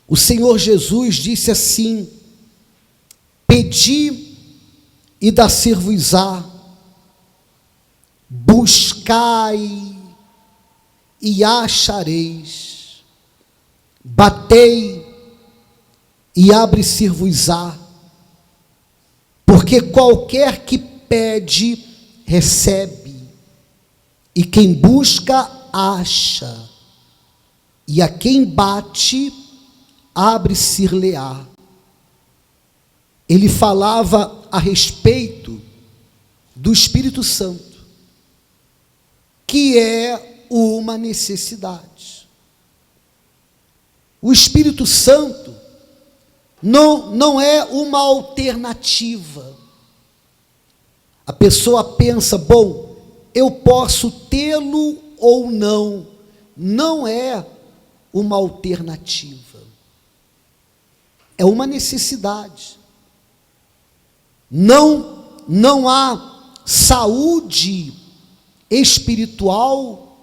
O Senhor Jesus disse assim: pedi e dar-se-vos-á, buscai e achareis, batei e abre-se-vos-á, porque qualquer que pede, recebe, e quem busca, acha, e a quem bate, abre-se-lhe-á. Ele falava a respeito do Espírito Santo, que é uma necessidade. O Espírito Santo não é uma alternativa. A pessoa pensa, bom, eu posso tê-lo ou não. Não é uma alternativa. É uma necessidade. Não há saúde espiritual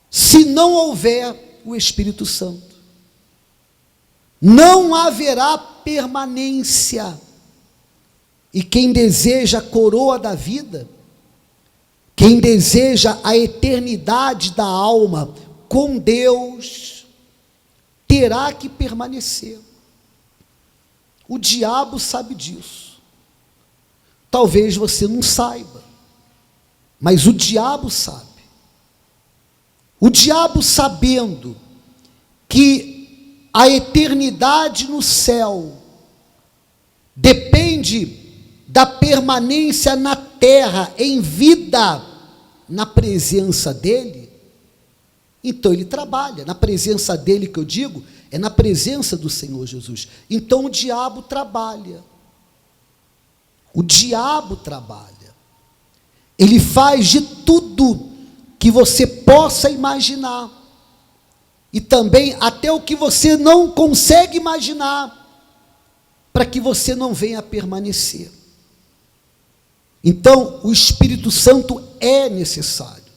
se não houver o Espírito Santo. Não haverá permanência. E quem deseja a coroa da vida, quem deseja a eternidade da alma com Deus, terá que permanecer. O diabo sabe disso. Talvez você não saiba, mas o diabo sabe. O diabo, sabendo que a eternidade no céu depende da permanência na terra, em vida, na presença dele, então ele trabalha. Na presença dele, que eu digo, é na presença do Senhor Jesus. Então o diabo trabalha. O diabo trabalha. Ele faz de tudo que você possa imaginar. E também até o que você não consegue imaginar, para que você não venha a permanecer. Então, o Espírito Santo é necessário,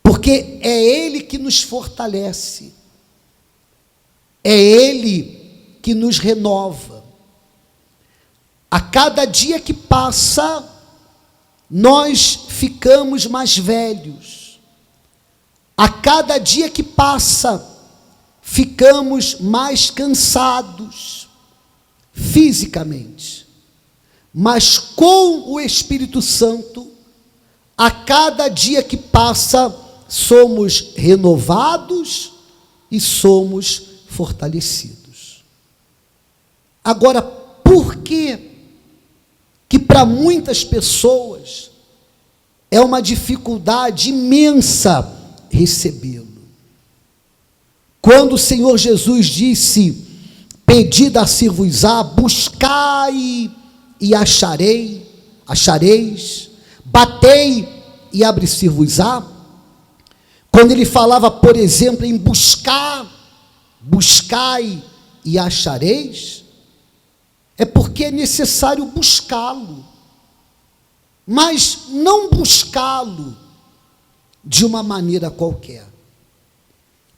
porque é Ele que nos fortalece, é Ele que nos renova. A cada dia que passa, nós ficamos mais velhos. A cada dia que passa, ficamos mais cansados, fisicamente. Mas com o Espírito Santo, a cada dia que passa, somos renovados e somos fortalecidos. Agora, por que para muitas pessoas é uma dificuldade imensa recebê-lo? Quando o Senhor Jesus disse: pedi, dar-se-vos-á, buscai e achareis, batei e abre-se-vos-á. Quando ele falava, por exemplo, em buscai e achareis, é porque é necessário buscá-lo, mas não buscá-lo de uma maneira qualquer.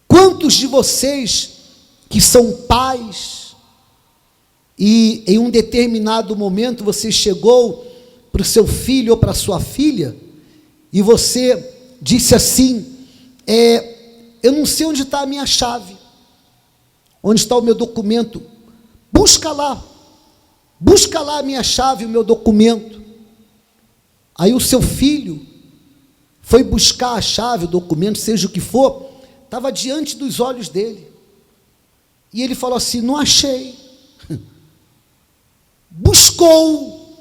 Quantos de vocês que são pais, e em um determinado momento você chegou para o seu filho ou para a sua filha, e você disse assim: eu não sei onde está a minha chave, onde está o meu documento, busca lá a minha chave, o meu documento. Aí o seu filho foi buscar a chave, o documento, seja o que for, estava diante dos olhos dele, e ele falou assim: não achei. Buscou,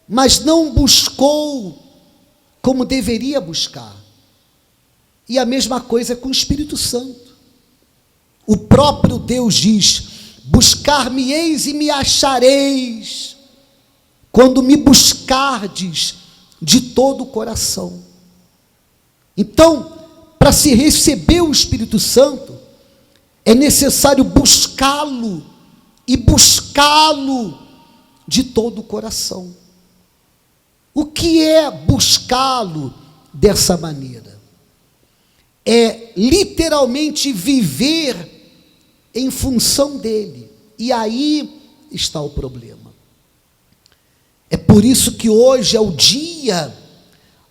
mas não buscou como deveria buscar. E a mesma coisa é com o Espírito Santo. O próprio Deus diz: buscar-me-eis e me achareis, quando me buscardes de todo o coração. Então, para se receber o Espírito Santo, é necessário buscá-lo, e buscá-lo de todo o coração. O que é buscá-lo dessa maneira? É literalmente viver em função dele. E aí está o problema. É por isso que hoje é o dia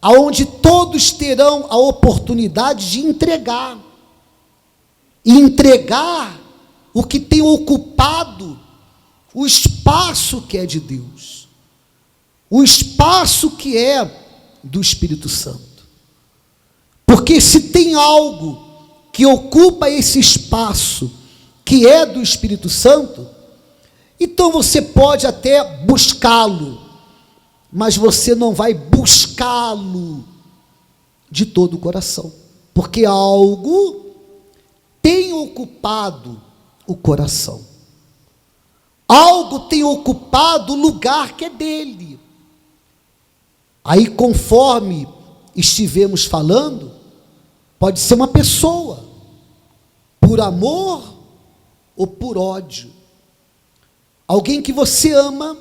onde todos terão a oportunidade de entregar. E entregar o que tem ocupado o espaço que é de Deus. O espaço que é do Espírito Santo. Porque se tem algo que ocupa esse espaço que é do Espírito Santo, então você pode até buscá-lo, mas você não vai buscá-lo de todo o coração, porque algo tem ocupado o coração, algo tem ocupado o lugar que é dele. Aí, conforme estivemos falando, pode ser uma pessoa, por amor ou por ódio, alguém que você ama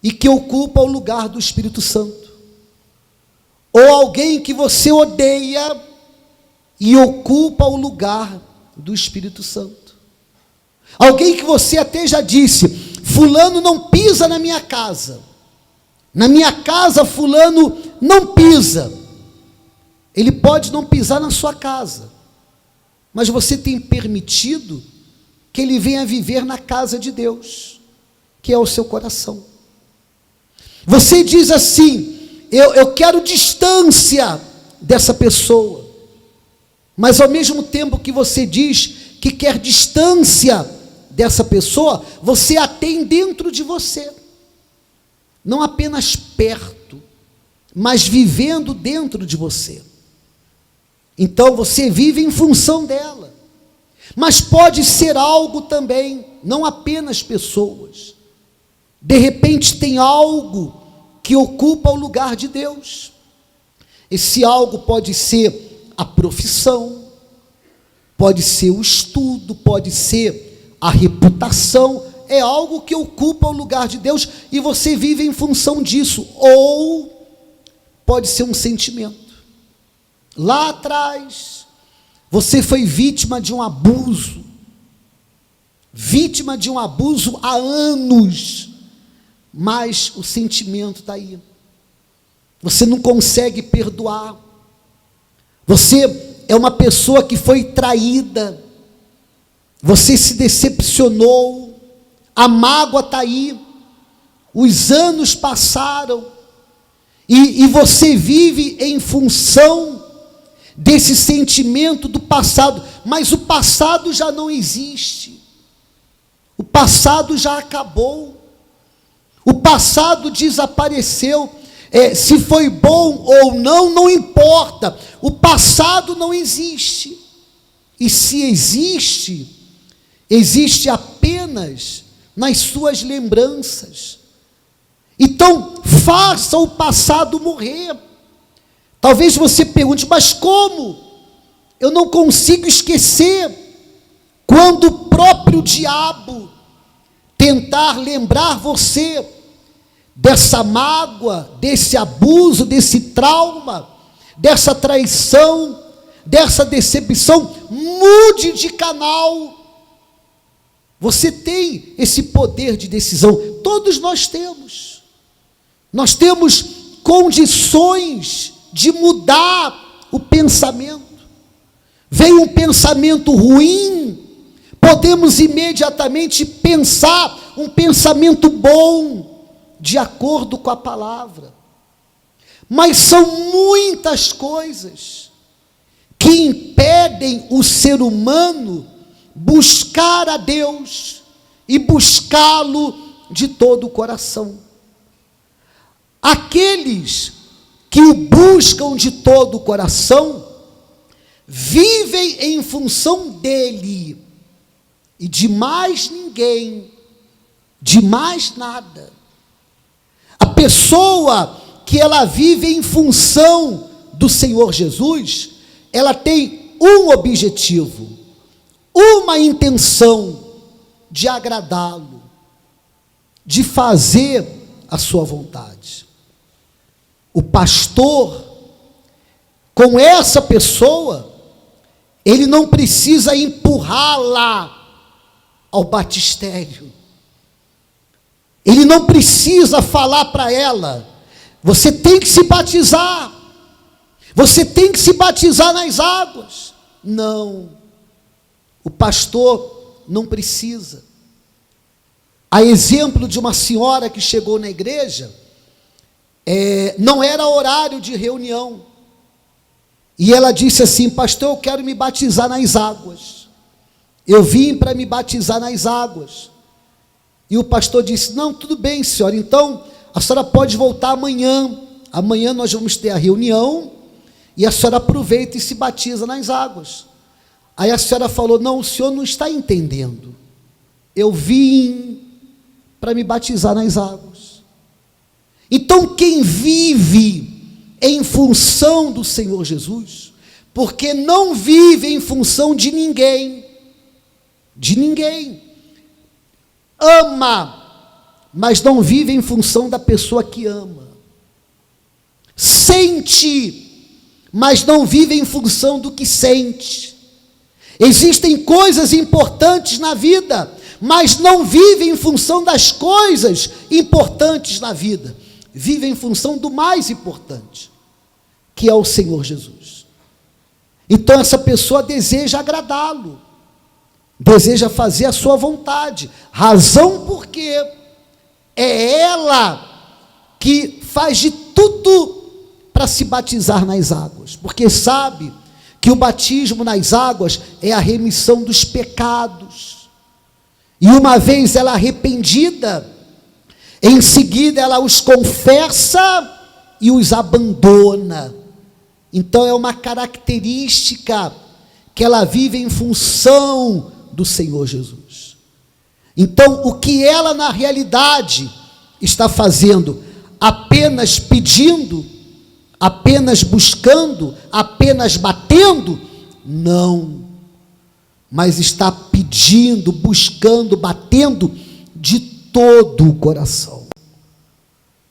e que ocupa o lugar do Espírito Santo, ou alguém que você odeia e ocupa o lugar do Espírito Santo, alguém que você até já disse: fulano não pisa na minha casa fulano não pisa. Ele pode não pisar na sua casa, mas você tem permitido que ele venha viver na casa de Deus, que é o seu coração. Você diz assim: eu quero distância dessa pessoa, mas ao mesmo tempo que você diz que quer distância dessa pessoa, você a tem dentro de você, não apenas perto, mas vivendo dentro de você. Então você vive em função dela, mas pode ser algo também, não apenas pessoas. De repente tem algo que ocupa o lugar de Deus. Esse algo pode ser a profissão, pode ser o estudo, pode ser a reputação. É algo que ocupa o lugar de Deus e você vive em função disso. Ou pode ser um sentimento. Lá atrás, você foi vítima de um abuso há anos, mas o sentimento está aí. Você não consegue perdoar. Você é uma pessoa que foi traída, você se decepcionou, a mágoa está aí, os anos passaram, e você vive em função desse sentimento do passado, mas o passado já não existe, o passado já acabou, o passado desapareceu. Se foi bom ou não, não importa, o passado não existe, e se existe, existe apenas nas suas lembranças. Então faça o passado morrer. Talvez você pergunte: mas como? Eu não consigo esquecer. Quando o próprio diabo tentar lembrar você dessa mágoa, desse abuso, desse trauma, dessa traição, dessa decepção, mude de canal. Você tem esse poder de decisão, todos nós temos. Nós temos condições de mudar o pensamento. Vem um pensamento ruim, podemos imediatamente pensar um pensamento bom, de acordo com a palavra. Mas são muitas coisas que impedem o ser humano buscar a Deus e buscá-lo de todo o coração. Aqueles que o buscam de todo o coração vivem em função dele e de mais ninguém, de mais nada. A pessoa que ela vive em função do Senhor Jesus, ela tem um objetivo, uma intenção de agradá-lo, de fazer a sua vontade. O pastor, com essa pessoa, ele não precisa empurrá-la ao batistério. Ele não precisa falar para ela: você tem que se batizar, você tem que se batizar nas águas. Não, o pastor não precisa. A exemplo de uma senhora que chegou na igreja, não era horário de reunião, e ela disse assim: pastor, eu quero me batizar nas águas, eu vim para me batizar nas águas. E o pastor disse: não, tudo bem, senhora, então a senhora pode voltar amanhã, amanhã nós vamos ter a reunião, e a senhora aproveita e se batiza nas águas. Aí a senhora falou: não, o senhor não está entendendo, eu vim para me batizar nas águas. Então quem vive em função do Senhor Jesus, porque não vive em função de ninguém, ama, mas não vive em função da pessoa que ama, sente, mas não vive em função do que sente. Existem coisas importantes na vida, mas não vive em função das coisas importantes na vida, vive em função do mais importante, que é o Senhor Jesus. Então essa pessoa deseja agradá-lo, deseja fazer a sua vontade, razão porque é ela que faz de tudo para se batizar nas águas, porque sabe que o batismo nas águas é a remissão dos pecados, e uma vez ela arrependida, em seguida ela os confessa e os abandona. Então é uma característica que ela vive em função do Senhor Jesus. Então o que ela na realidade está fazendo? Apenas pedindo? Apenas buscando? Apenas batendo? Não, mas está pedindo, buscando, batendo de todo o coração.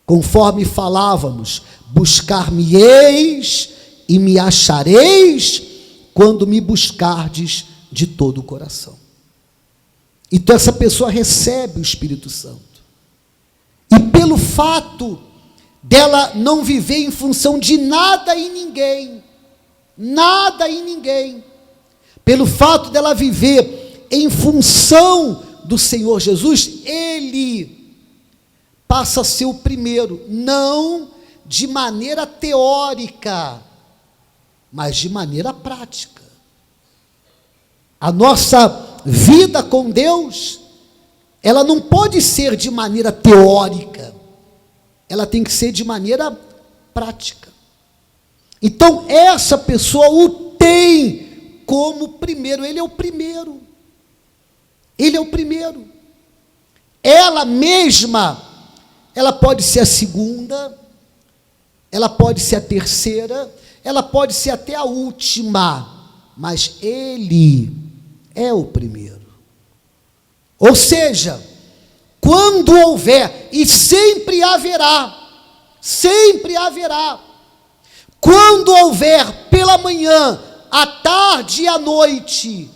Conforme falávamos: buscar-me-eis e me achareis quando me buscardes de todo o coração. Então essa pessoa recebe o Espírito Santo, e pelo fato dela não viver em função de nada e ninguém, pelo fato dela viver em função do Senhor Jesus, ele passa a ser o primeiro, não de maneira teórica, mas de maneira prática. A nossa vida com Deus, ela não pode ser de maneira teórica, ela tem que ser de maneira prática. Então essa pessoa o tem como primeiro, ele é o primeiro, ela mesma, ela pode ser a segunda, ela pode ser a terceira, ela pode ser até a última, mas ele é o primeiro. Ou seja, quando houver, e sempre haverá, quando houver pela manhã, à tarde e à noite,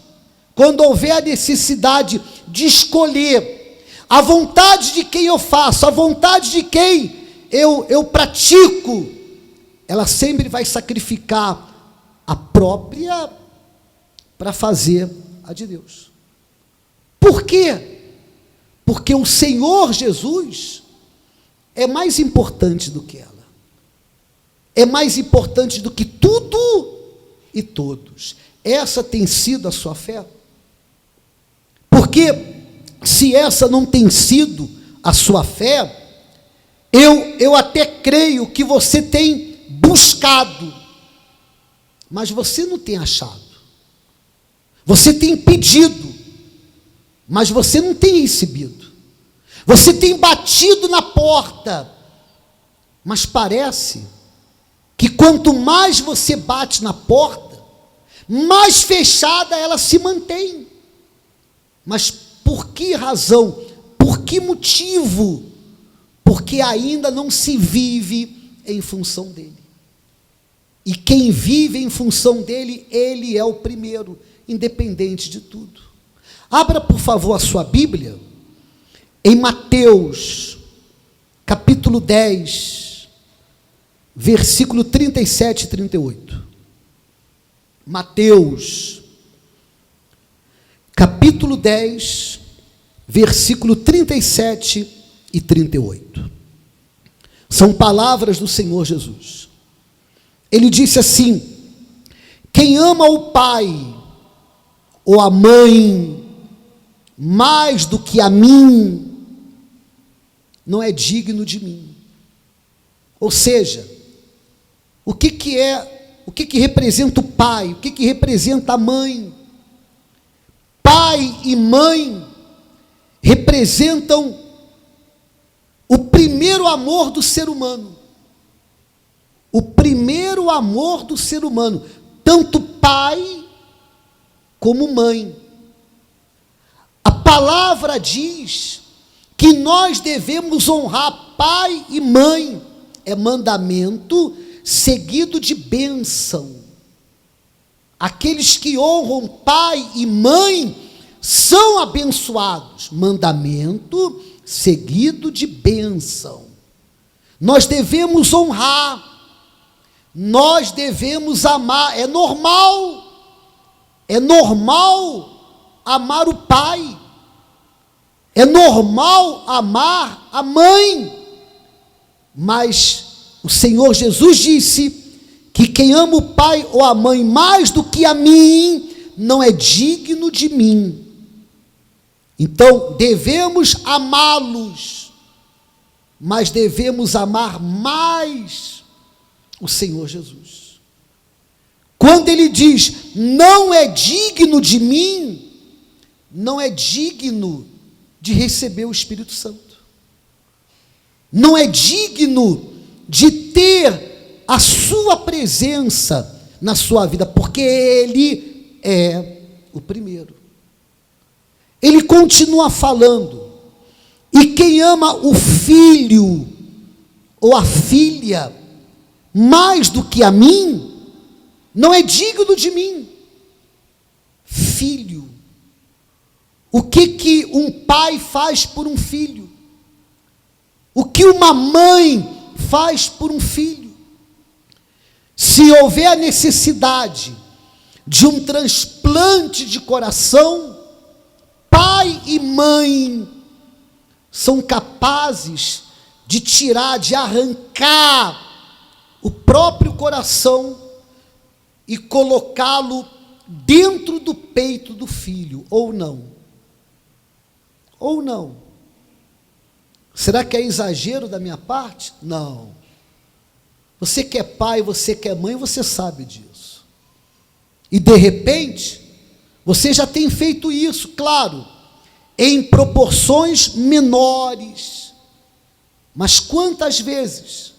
quando houver a necessidade de escolher a vontade de quem eu faço, a vontade de quem eu pratico, ela sempre vai sacrificar a própria para fazer a de Deus. Por quê? Porque o Senhor Jesus é mais importante do que ela, é mais importante do que tudo e todos. Essa tem sido a sua fé? Porque se essa não tem sido a sua fé, eu até creio que você tem buscado, mas você não tem achado. Você tem pedido, mas você não tem recebido. Você tem batido na porta, mas parece que quanto mais você bate na porta, mais fechada ela se mantém. Mas por que razão? Por que motivo? Porque ainda não se vive em função dele. E quem vive em função dele, ele é o primeiro, independente de tudo. Abra, por favor, a sua Bíblia em Mateus, capítulo 10, versículo 37 e 38. Mateus, capítulo 10, versículo 37 e 38. São palavras do Senhor Jesus. Ele disse assim: quem ama o pai ou a mãe mais do que a mim, não é digno de mim. Ou seja, o que representa o pai? O que representa a mãe? Pai e mãe representam o primeiro amor do ser humano. O primeiro amor do ser humano, tanto pai como mãe. A palavra diz que nós devemos honrar pai e mãe, é mandamento seguido de bênção. Aqueles que honram pai e mãe são abençoados, mandamento seguido de bênção. Nós devemos honrar, nós devemos amar, é normal amar o pai, é normal amar a mãe, mas o Senhor Jesus disse que quem ama o pai ou a mãe mais do que a mim, não é digno de mim. Então, devemos amá-los, mas devemos amar mais o Senhor Jesus. Quando ele diz, não é digno de mim, não é digno de receber o Espírito Santo. Não é digno de ter a sua presença na sua vida, porque ele é o primeiro. Ele continua falando, e quem ama o filho ou a filha mais do que a mim, não é digno de mim. Filho. O que um pai faz por um filho? O que uma mãe faz por um filho? Se houver a necessidade de um transplante de coração, pai e mãe são capazes de tirar, de arrancar o próprio coração e colocá-lo dentro do peito do filho, ou não? Ou não? Será que é exagero da minha parte? Não. Você que é pai, você que é mãe, você sabe disso. E de repente, você já tem feito isso, claro, em proporções menores. Mas quantas vezes,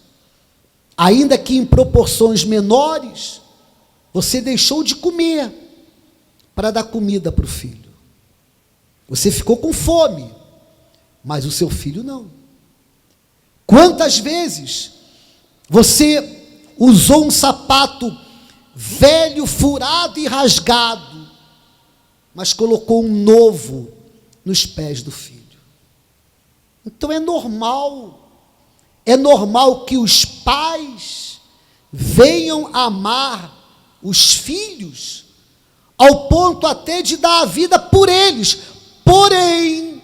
ainda que em proporções menores, você deixou de comer para dar comida para o filho? Você ficou com fome, mas o seu filho não. Quantas vezes você usou um sapato velho, furado e rasgado, mas colocou um novo nos pés do filho? Então é normal que os pais venham amar os filhos ao ponto até de dar a vida por eles. Porém,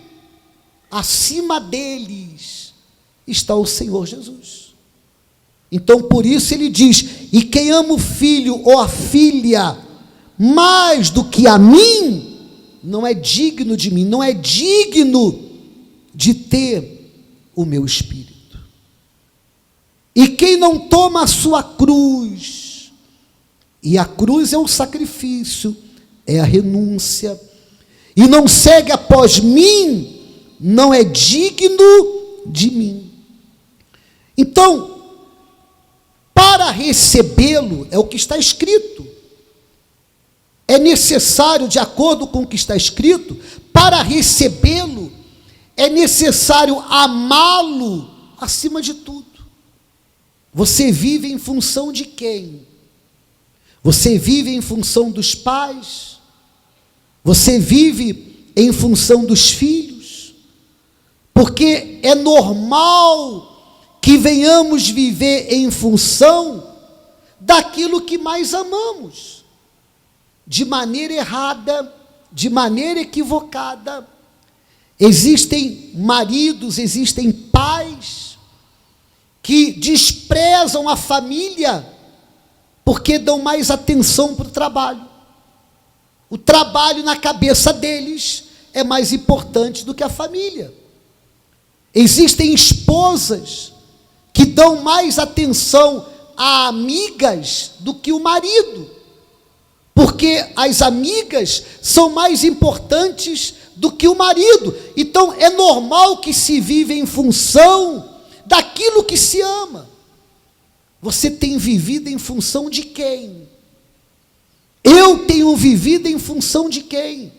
acima deles está o Senhor Jesus. Então, por isso ele diz, e quem ama o filho ou a filha mais do que a mim, não é digno de mim, não é digno de ter o meu espírito. E quem não toma a sua cruz, e a cruz é o sacrifício, é a renúncia, e não segue após mim, não é digno de mim. Então, para recebê-lo, é o que está escrito, é necessário, de acordo com o que está escrito, para recebê-lo, é necessário amá-lo acima de tudo. Você vive em função de quem? Você vive em função dos pais? Você vive em função dos filhos, porque é normal que venhamos viver em função daquilo que mais amamos, de maneira errada, de maneira equivocada. Existem maridos, existem pais que desprezam a família porque dão mais atenção para o trabalho. O trabalho na cabeça deles é mais importante do que a família. Existem esposas que dão mais atenção a amigas do que o marido, porque as amigas são mais importantes do que o marido. Então é normal que se vive em função daquilo que se ama. Você tem vivido em função de quem? Eu tenho vivido em função de quem?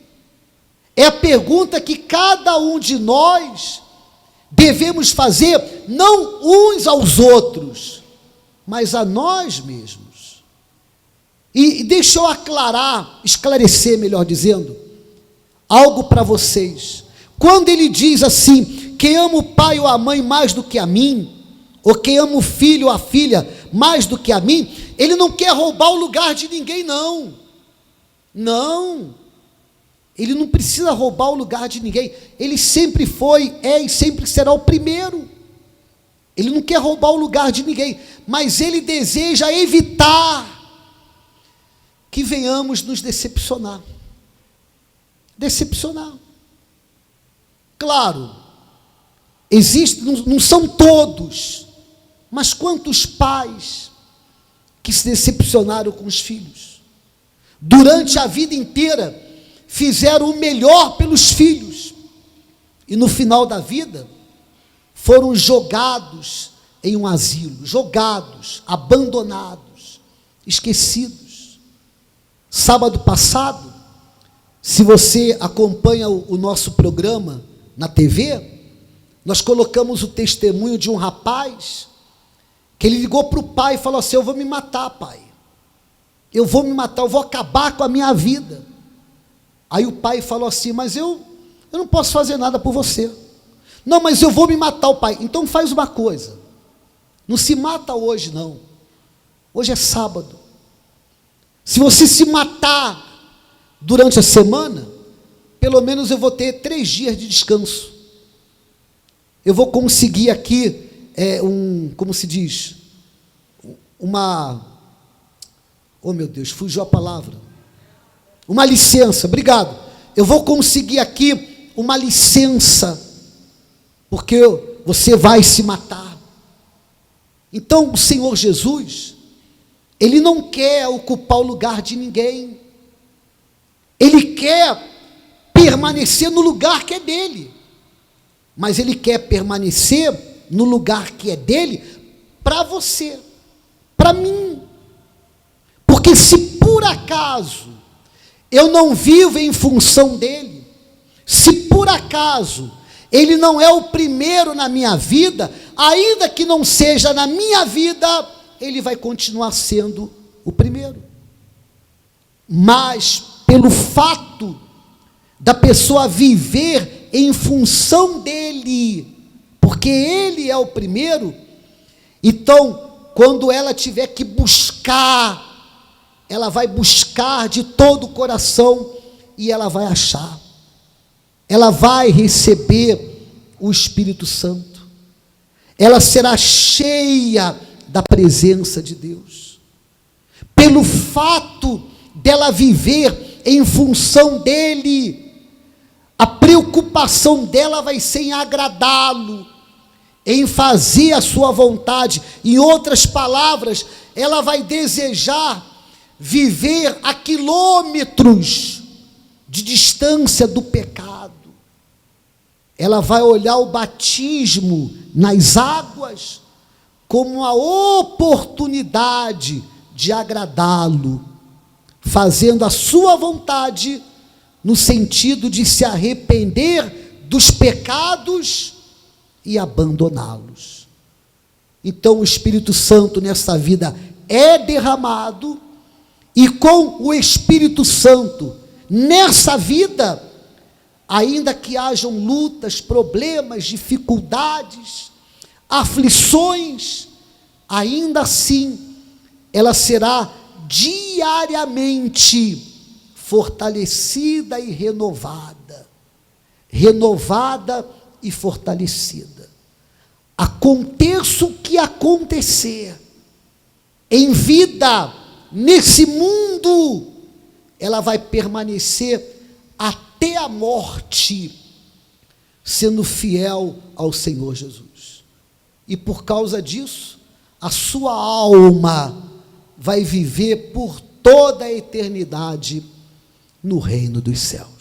É a pergunta que cada um de nós devemos fazer, não uns aos outros, mas a nós mesmos. E deixa eu esclarecer, melhor dizendo, algo para vocês. Quando ele diz assim, quem ama o pai ou a mãe mais do que a mim, ou quem ama o filho ou a filha mais do que a mim, ele não quer roubar o lugar de ninguém, não. Não. Ele não precisa roubar o lugar de ninguém. Ele sempre foi, é e sempre será o primeiro. Ele não quer roubar o lugar de ninguém, mas ele deseja evitar que venhamos nos decepcionar. Decepcionar. Claro, não são todos, mas quantos pais que se decepcionaram com os filhos? Durante a vida inteira, fizeram o melhor pelos filhos, e no final da vida, foram jogados em um asilo, jogados, abandonados, esquecidos. Sábado passado, se você acompanha o nosso programa na TV, nós colocamos o testemunho de um rapaz, que ele ligou para o pai e falou assim, eu vou me matar, pai, eu vou me matar, eu vou acabar com a minha vida. Aí o pai falou assim, mas eu não posso fazer nada por você. Não, mas eu vou me matar, o pai. Então faz uma coisa, não se mata hoje não, hoje é sábado. Se você se matar durante a semana, pelo menos eu vou ter 3 dias de descanso. Eu vou conseguir aqui, como se diz, oh meu Deus, fugiu a palavra, uma licença, obrigado, eu vou conseguir aqui uma licença, porque você vai se matar. Então o Senhor Jesus, Ele não quer ocupar o lugar de ninguém, Ele quer permanecer no lugar que é dele, mas Ele quer permanecer no lugar que é dele para você, para mim, porque se por acaso eu não vivo em função dele, se por acaso ele não é o primeiro na minha vida, ainda que não seja na minha vida, ele vai continuar sendo o primeiro. Mas pelo fato da pessoa viver em função dele, porque ele é o primeiro, então quando ela tiver que buscar, ela vai buscar de todo o coração e ela vai achar. Ela vai receber o Espírito Santo. Ela será cheia da presença de Deus. Pelo fato dela viver em função dele, a preocupação dela vai ser em agradá-lo, em fazer a sua vontade. Em outras palavras, ela vai desejar viver a quilômetros de distância do pecado. Ela vai olhar o batismo nas águas como uma oportunidade de agradá-lo, fazendo a sua vontade, no sentido de se arrepender dos pecados e abandoná-los. Então o Espírito Santo nessa vida é derramado, e com o Espírito Santo nessa vida, ainda que hajam lutas, problemas, dificuldades, aflições, ainda assim, ela será diariamente fortalecida e renovada. Renovada e fortalecida. Aconteça o que acontecer, em vida, nesse mundo, ela vai permanecer até a morte, sendo fiel ao Senhor Jesus. E por causa disso, a sua alma vai viver por toda a eternidade no reino dos céus.